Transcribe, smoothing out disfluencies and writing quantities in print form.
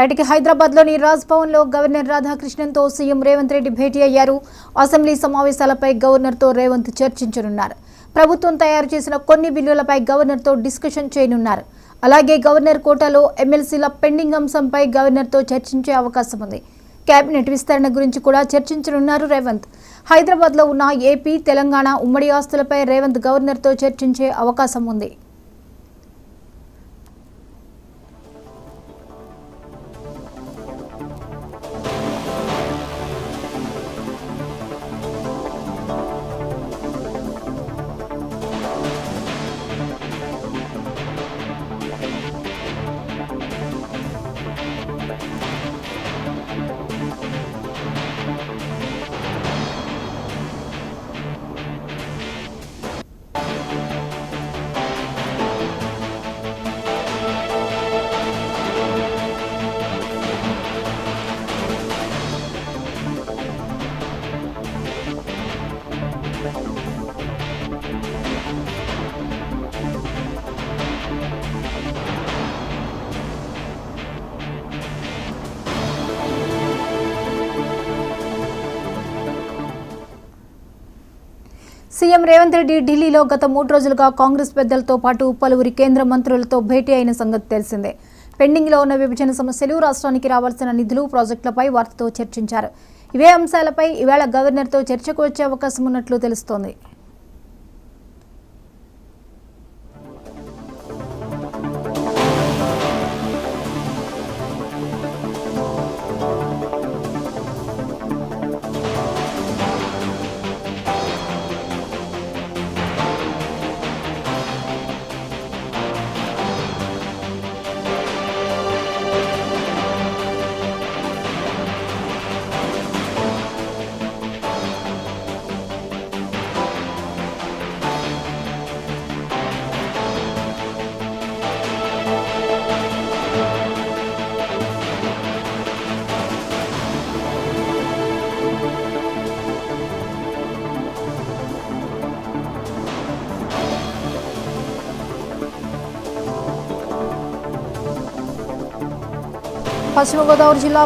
రైట్కి హైదరాబాద్లోని రాజ్ భవన్లో గవర్నర్ రాధాకృష్ణన్తో సీఎం రేవంత్ రెడ్డి భేటీ అయ్యారు. అసెంబ్లీ సమావేశాలపై గవర్నర్తో రేవంత్ చర్చించనున్నారు. ప్రభుత్వం తయారు చేసిన కొన్ని బిల్లులపై గవర్నర్తో డిస్కషన్ చేయనున్నారు. అలాగే గవర్నర్ కోటాలో ఎమ్మెల్సీల పెండింగ్ అంశంపై గవర్నర్తో చర్చించే అవకాశం ఉంది. కేబినెట్ విస్తరణ గురించి కూడా చర్చించనున్నారు రేవంత్. హైదరాబాద్లో ఉన్న ఏపీ, తెలంగాణ ఉమ్మడి ఆస్తులపై రేవంత్ గవర్నర్తో చర్చించే అవకాశం ఉంది. సీఎం రేవంత్ రెడ్డి ఢిల్లీలో గత 3 రోజులుగా కాంగ్రెస్ పెద్దలతో పాటు పలువురి కేంద్ర మంత్రులతో భేటీ అయిన సంగతి తెలిసిందే. పెండింగ్లో ఉన్న విభజన సమస్యలు, రాష్ట్రానికి రావాల్సిన నిధులు, ప్రాజెక్టులపై వారితో చర్చించారు. ఇవే అంశాలపై ఇవాళ గవర్నర్తో చర్చకు వచ్చే అవకాశం ఉన్నట్లు తెలుస్తోంది. పశ్చిమ గోదావరి జిల్లా